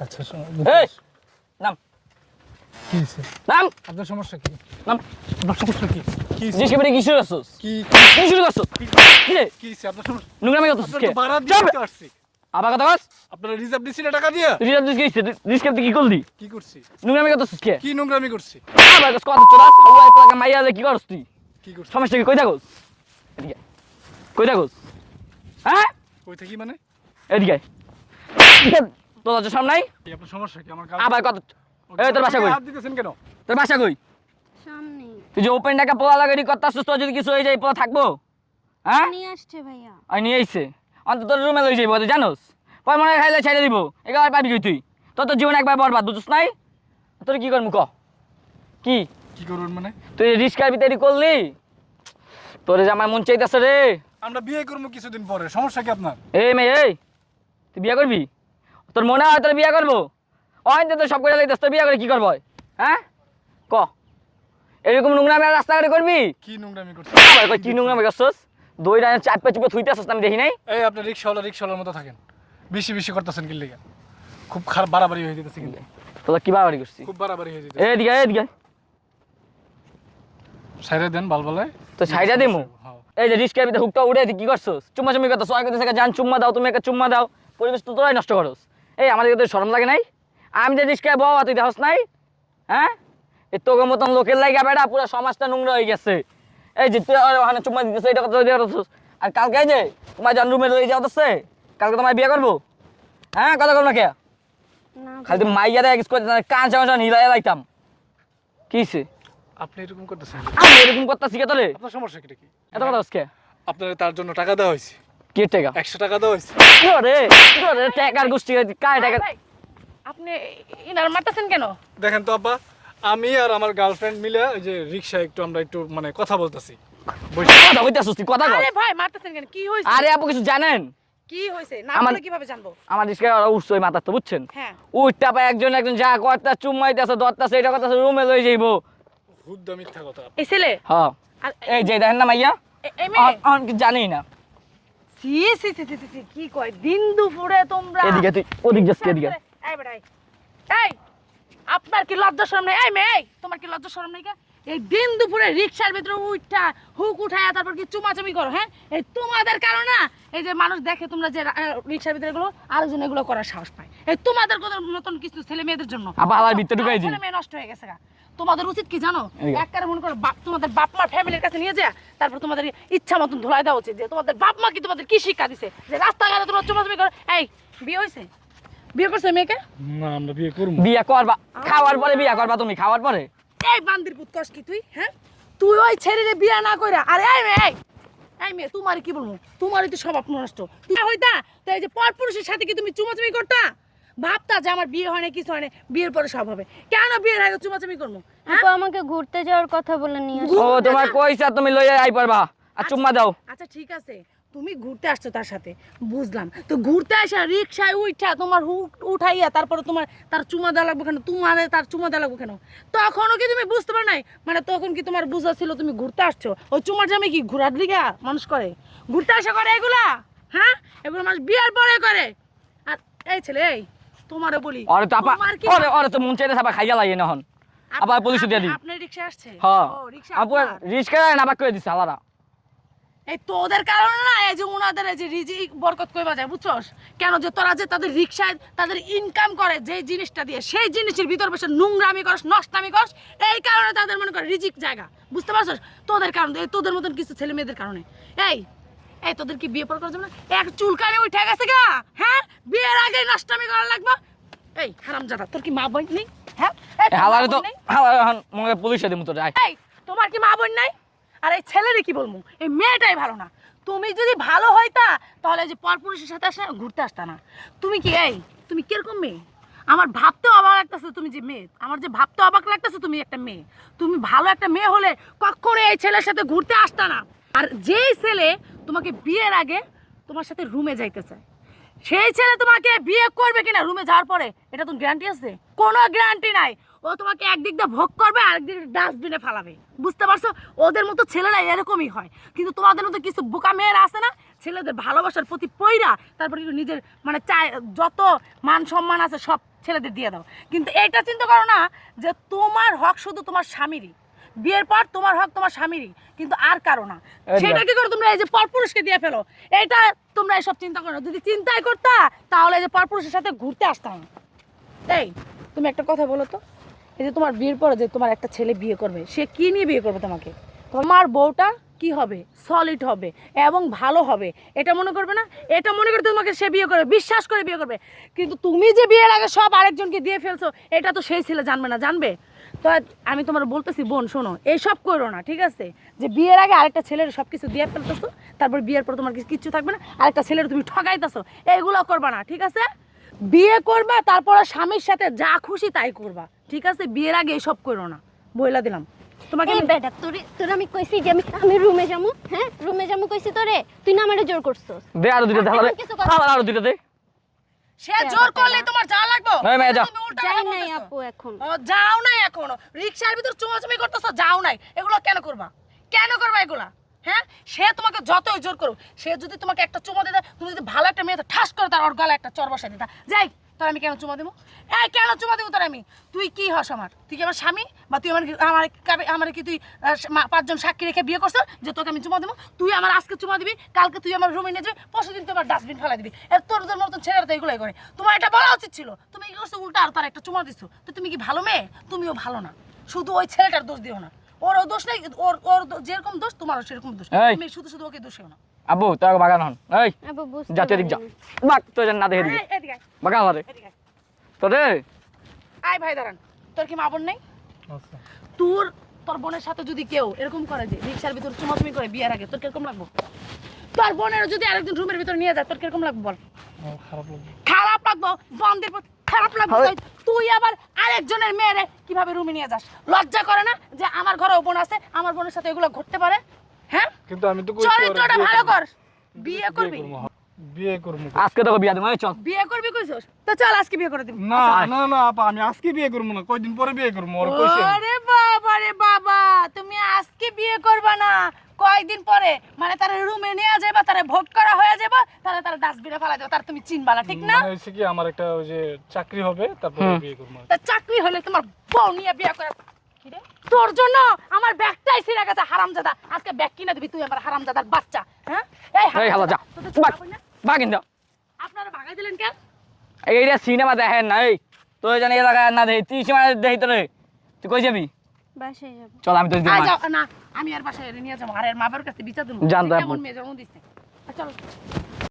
আচ্ছা এই নাম কি হইছে? নাম আপনার সমস্যা কি? নাম আপনার সমস্যা কি? কি হইছে? জিজ্ঞেস করে কি শুরু করছস কি কি শুরু করছস কি রে কি হইছে? আপনার সমস্যা? নোংরামি করছস আপনার কে তো ভাড়া দিয়ে আসছি। আবার কথা বল আপনারা রিজার্ভ দিছেন টাকা দিয়া? রিজার্ভ দিস গেছিস রিস্ক কি করলি কি করছি? নোংরামি করছস কে কি নোংরামি করছি? আবার কথা চড়াস হাওয়ায় পাকা মাইয়ালে কি করছ তুই কি করছি? সমস্যা কি কই থাকস এদিকে কই থাকস হ্যাঁ কই থাকি মানে? এদিকে তোর লজ্জা শরম নাই কি আপনার সমস্যা কি? আমার আবার কথা এই তোর বাসা কই হাত দিতেছেন কেন? তোর বাসা কই সামনে তুই যে ওপেন টাকা পোলা লাগাই করতাছিস তোর যদি কিছু হয়ে যায় পোলা থাকবো হ্যাঁ নিয়ে আসছে ভাইয়া আর নিয়ে আইছে অন্তত তোর রুমে লই যাইব তুই জানোস পরে মনে হয় খাইলে ছেড়ে দিব এবার পাবি কই তুই তোর তো জীবন একবার বরবাদ বুঝছিস নাই তোর কি করবো ক কি কি করবেন মানে? তুই রিস্কার ভিতরে করলি তোরে যে আমার মন চাইতেছে রে আমরা বিয়ে করবো কিছুদিন পরে, সমস্যা কি আপনার? এই মেয়ে এই তুই বিয়ে করবি তোর মনে হয় তোর বিয়ে করবো অয়ন তো সব করে লাইতেছ তোর বিয়ে করে কি করবো হ্যাঁ ক এরকম নোংরামি আর রাস্তাঘাটে করবি কি নোংরামি করছি? আবার কই কি নোংরামি করছস দই রানে চাপে চুপে থুইতেছস আমি দেখি নাই এই আপনি রিক্সাওয়ালার মতো থাকেন। বেশি বেশি করতেছেন কি লিগা? খুব খারাপ বাড়াবাড়ি হয়ে যেতেছে কিন্তু। তোরা কি বাড়াবাড়ি করছিস খুব বাড়াবাড়ি হয়ে যেতেছে। এদিকে এদিকে সাইরে দেন বালবালায়। তো সাইডা দিমু হ্যাঁ। এই যে রিস্কের ভিতরে হুকটা উড়ে কি করছস চুম্মা চুম্মি করতেছ ওই করতেছ জান চুম্মা দাও তুমি একটা চুম্মা দাও পরিবেশ তো তোরাই নষ্ট করস এই আমাদের তো শরম লাগে নাই আমি যে রিস্কে বউ তুই দেখস নাই হ্যাঁ এই তোকে মতন লোকের লাগা বেড়া পুরো সমাজটা নোংরা হয়ে গেছে এই যে তুই ওখানে চুম্মা দিতেছ এটা কথা দিতেছস আর কালকে এই যে তোমার জান রুমে লই যাওতেছে কালকে তোমার বিয়ে করবো হ্যাঁ কথা কম না কে না খালি তুমি মাইয়ারে এক্স করতে কান চামচা হিলাই লাইতাম কিছে আপনি এরকম করতেছেন? আমি এরকম করতেছি কে তোরে আপনার সমস্যা কি? এত কথা হচ্ছে আপনার তার জন্য টাকা দেওয়া হয়েছে, কে টাকা 100 টাকা দেওয়া হয়েছে। তোরে টাকার গোষ্ঠী কায় টাকা ভাই, আপনি ইনার মারতেছেন কেন? দেখেন তো আব্বা, আমি আর আমার গার্লফ্রেন্ড মিলে ওই যে রিক্সা আমরা একটু মানে কথা বলতেছি। কথা কইতাছিস তুই কথা কর আরে ভাই মারতেছেন কেন? কি হইছে? আরে আপু কিছু জানেন কি হইছে? না আমার- বলে কিভাবে জানবো? আমার রিস্কা ওরা উঠছে ওই মাথার তো বুঝছেন হ্যাঁ। উঠটা পায় একজন একজন যা করতা চুম্মাইতেছে দরতাছে এটা করতেছে রুমে লই যাইবো হুদ্দা মিথ্যা কথা। এই ছেলে হ্যাঁ আর এই যে দেখেন না মাইয়া এই মেয়ে আমি কি জানি না সি সি সি সি সি, কি কয় দিন দুপুরে তোমরা এদিকে তুই ওদিক যাস এদিকে এই বেটাই এই আপনার কি লজ্জা শরম নাই? এই মেয়ে এই, তোমার কি লজ্জা শরম নাই? এই দিন দুপুরে রিকশার ভিতরে উঠা হুক উঠায়া তারপর কি চুমাচুমি করো? হ্যাঁ, এই তোমাদের কারণে না এই যে মানুষ দেখে তোমরা যে রিকশার ভিতরে এগুলো আরেকজন এগুলো করার সাহস পায়। এই তোমাদের মতন কিছু ছেলে মেয়েদের জন্য আবার আলার ভিতরে ঢুকাই দিই ছেলে মেয়ে নষ্ট হয়ে গেছে গা। তোমাদের উচিত কি জানো? এদিকে। একবারে মনে করো তোমাদের বাপ মার ফ্যামিলির কাছে নিয়ে যা তারপর তোমাদের ইচ্ছা মতন ধুলাই দেওয়া উচিত যে তোমাদের বাপ মা কি তোমাদের কি শিক্ষা দিছে যে রাস্তাঘাটে তোমরা চুমাচুমি করো। এই বিয়ে হয়েছে? বিয়ে করছে মেয়েকে? না আমরা বিয়ে করব। বিয়া করবা খাওয়ার পরে বিয়া করবা তুমি খাওয়ার পরে এই বান্দির পুত কস কি তুই? হ্যাঁ, তুই ওই ছেলেরে বিয়া না কইরা আরে এই মেয়ে এই মেয়ে তোমারই কি বলবো, তোমারই তো স্বভাব নষ্ট। তুই হইতা তো এই যে পরপুরুষের সাথে কি তুমি চুমাচুমি করতা? ভাবতা যে আমার বিয়ে হয় না কিছু হয় না, বিয়ের পরে সব হবে। কেন বিয়ের আগে চুমাচুমি করবো? হ্যাঁ? আপু আমাকে ঘুরতে যাওয়ার কথা বলে নিয়ে আসছে। ও তোমার কইছা তুমি লইয়া আই পারবা আর চুম্মা দাও আচ্ছা ঠিক আছে, তুমি ঘুরতে আসছো তার সাথে বুঝলাম, তো ঘুরতে আসা রিক্সায় উঠা তোমার হুক উঠাইয়া তারপরে তোমার তার চুমা দেওয়া লাগবে কেন? তোমার তার চুমা দেওয়া লাগবে কেন? তখনও কি তুমি বুঝতে পারো নাই? মানে তখন কি তোমার বুঝা ছিল তুমি ঘুরতে আসছো? ওই চুমার জামে কি ঘোরার দিকে মানুষ করে? ঘুরতে আসা করে এগুলা? হ্যাঁ, এগুলো মানুষ বিয়ার পরে করে। আর এই ছেলে এই তোমারও বলি, আরে তো আপা তোমার কি ওরে ওরে তো মন চাইতেছে আবার খাইয়া লাগে নহন আবার পুলিশ দিয়া দি আপনার রিক্সা আসছে? হ্যাঁ ও রিক্সা আপু আপনার। রিস্কা না বাক করে দিছে আলাদা এই তোদের কারণে না এই যে উনাদের এই যে রিজিক বরকত কইবা যায় বুঝছস? কেন যে তোরা যে তাদের রিক্সায় তাদের ইনকাম করে যে জিনিসটা দিয়ে সেই জিনিসের ভিতর বসে নোংরামি করস নষ্টামি করস, এই কারণে তাদের মনে কর রিজিক জায়গা, বুঝতে পারছস? তোদের কারণে এই তোদের মতন কিছু ছেলে মেয়েদের কারণে। এই এই তোদের কি বিয়ে পর করা যাবে না? এক চুলকানি উঠে গেছে গা, হ্যাঁ, বিয়ের আগে নষ্টামি করা লাগবে। এই হারামজাদা তোর কি মা বোন নেই? হ্যাঁ, এই তোর মা হালারে তো বোন নেই? হালারে মনে পুলিশে দিমু তোরে আয় এই তোমার কি মা বোন নাই? আর এই ছেলেরে কি বলবো, এই মেয়েটাই ভালো না। তুমি যদি ভালো হইতা তাহলে যে পরপুরুষের সাথে আসে ঘুরতে আসতা না। তুমি কি এই তুমি কিরকম মেয়ে? আমার ভাবতেও অবাক লাগতেছে তুমি যে মেয়ে, আমার যে ভাবতে অবাক লাগতেছে তুমি একটা মেয়ে। তুমি ভালো একটা মেয়ে হলে কখনো এই ছেলের সাথে ঘুরতে আসতা না। আর যেই ছেলে তোমাকে বিয়ের আগে তোমার সাথে রুমে যাইতে চায়, সেই ছেলে তোমাকে বিয়ে করবে কিনা রুমে যাওয়ার পরে এটা তো গ্যারান্টি আছে? কোনো গ্যারান্টি নাই। ও তোমাকে একদিক দিয়ে ভোগ করবে আর একদিক দিয়ে ডাস্টবিনে ফেলাবে, বুঝতে পারছো? ওদের মতো ছেলেরা এরকমই হয়। কিন্তু তোমাদের মতো কিছু বোকা মেয়েরা আছে না, ছেলেদের ভালোবাসার প্রতি পইরা তারপরে নিজের মানে চায় যত মান সম্মান আছে সব ছেলেদের দিয়ে দাও, কিন্তু এটা চিন্তা করো না যে তোমার হক শুধু তোমার স্বামীরই, বিয়ের পর তোমার হক তোমার স্বামীরই, কিন্তু আর কারো না। সেটা কি করো তোমরা এই যে পরপুরুষকে দিয়ে ফেলো, এটা তোমরা এসব চিন্তা করো। যদি চিন্তাই করতা তাহলে এই যে পরপুরুষের সাথে ঘুরতে আসতাম না। এই তুমি একটা কথা বলো তো, এই যে তোমার বিয়ের পরে যে তোমার একটা ছেলে বিয়ে করবে, সে কি নিয়ে বিয়ে করবে তোমাকে? তোমার বউটা কি হবে? সলিড হবে এবং ভালো হবে, এটা মনে করবে না? এটা মনে করে তোমাকে সে বিয়ে করবে, বিশ্বাস করে বিয়ে করবে। কিন্তু তুমি যে বিয়ের আগে সব আরেকজনকে দিয়ে ফেলছো, এটা তো সেই ছেলে জানবে না, জানবে? তো আমি তোমার বলতেছি বোন, শোনো, এইসব করো না, ঠিক আছে? যে বিয়ের আগে আরেকটা ছেলের সব কিছু দিয়ে ফেলতেছো, তারপর বিয়ের পর তোমার কিচ্ছু থাকবে না, আরেকটা ছেলের তুমি ঠকাইতেছো, এইগুলো করবা না, ঠিক আছে? বিয়ে করবা, তারপরে স্বামীর সাথে যা খুশি তাই করবা, ঠিক আছে? বিয়ের আগে এসব করো না, বইলা দিলাম তোমাকে। এই বেটা, তোর আমি কইছি যে আমি রুমে যামু, হ্যাঁ রুমে যামু কইছি তোরে, তুই না আমারে জোর করছস। দে আরো দুইটা ঢালা দে, কিছু কথা- আরো দুইটা দে। সে জোর করলে তোমার যা লাগবে, এই মেয়ে যা। তুমি উল্টা যাই কথা নাই বলতেছো। আপু এখন। ও যাও নাই এখনো, রিকশার ভিতর চুমাচুমি করতেছো, যাও নাই। এগুলো কেন করবা? কেন করবা এগুলা? হ্যাঁ, সে তোমাকে যতই জোর করুক, সে যদি তোমাকে একটা চুমা দিতে, তুমি যদি ভালো একটা মেয়ে ঠাস করে তার ওর গালে একটা চর বসাই দিতা, যাই তোর আমি কেন চুমা দেবো? এই কেন চুমা দেবো তোর আমি? তুই কি হস আমার? তুই কি আমার স্বামী? বা তুই আমার কি তুই 5 জন সাক্ষী রেখে বিয়ে করছো যে তোকে আমি চুমা দেবো? তুই আমার আজকে চুমা দিবি, কালকে তুই আমার রুমে নিয়ে যাবি, পরশুদিন তুই আমার ডাস্টবিন ফেলা দিবি। তোর মতন ছেলেরা তো এগুলোই করে। তোমার এটা বলা উচিত ছিল, তুমি কি করছো? উল্টা আর তার একটা চুমা দিচ্ছ। তো তুমি কি ভালো মেয়ে? তুমিও ভালো না। শুধু ওই ছেলেটার দোষ দিও না, ওরও দোষ নেই, ওর যেরকম দোষ তোমারও সেরকম দোষ। এই। তুমি শুধু ওকে দোষেও না। আব্বু তোকে বাগান হন, এই আপু বুঝতে যা তুই এদিক যা, পারিনি। বাক তুই না দেখে দিবি, এই, এদিকে আয়, বাগান হরে এদিকে আয়। তোরে। আয় ভাই দাঁড়ান, তোর কি মা বোন নেই? আচ্ছা তোর বোনের সাথে যদি কেউ এরকম করে যে রিক্সার ভিতর চুমাচুমি করে বিয়ের আগে, তোর কিরকম লাগবে? তোর বোনের যদি আরেকজন রুমের ভিতর নিয়ে যায়, তোর কিরকম লাগবে বল? আমার খারাপ লাগবে। খারাপ লাগবে, বন্ধের পর খারাপ লাগবে। হয়। তুই আবার আরেকজনের মেয়েরে কিভাবে রুমে নিয়ে যাস? লজ্জা করে না যে আমার ঘরেও বোন আছে, আমার বোনের সাথে এগুলো ঘটতে পারে? হ্যাঁ, কিন্তু আমি তো কইছি চরিত্রটা বিয়ে ভালো করবো। কর, বিয়ে করবি। বিয়ে করবো। আজকে তোকে বিয়া দেবো, এই চল। বিয়ে করবি কইছস? তো চল আজকে বিয়ে করে দিবি। না না না আপা, আমি আজকে বিয়ে করবো না, কয়দিন পরে বিয়ে করবো। ওর কইছে ওরে বাবা রে বাবা, তুমি আজকে বিয়ে করবা না, কয়দিন পরে? মানে তার রুমে নিয়ে যাবা, তারে ভোট করা হয়ে যাবে, তারে ডাস্টবিনে ফেলা দেবে, তার তুমি চিনবালা, ঠিক না? মানে হইছে কি, আমার একটা ওই যে চাকরি হবে, তারপরে বিয়ে করবো। তা চাকরি হলে তোমার বউ নিয়ে বিয়ে করে কি রে? তোর জন্য আমার ব্যাগটাই ছিঁড়ে গেছে, হারামজাদা। আজকে ব্যাগ কিনে দিবি তুই, আমার হারামজাদার বাচ্চা। হ্যাঁ, এই হালা যা, তোদের ছোট বাক বোন না? বাগিন যা। আপনারা ভাগাই দিলেন কেন? এইটা সিনেমা দেখেন না, এই তোর জানি এই জায়গায় না দেখি, তুই সীমা দেখি তোরে, তুই কই যাবি? বাসায় যাবো। চল আমি তোর আয় যাও, না আমি আর বাসায় নিয়ে যাবো, আর এর মা বাবার কাছে বিচার দেবো জানতো যে আপু। কেমন মেয়ে জন্ম দিচ্ছে। চলো।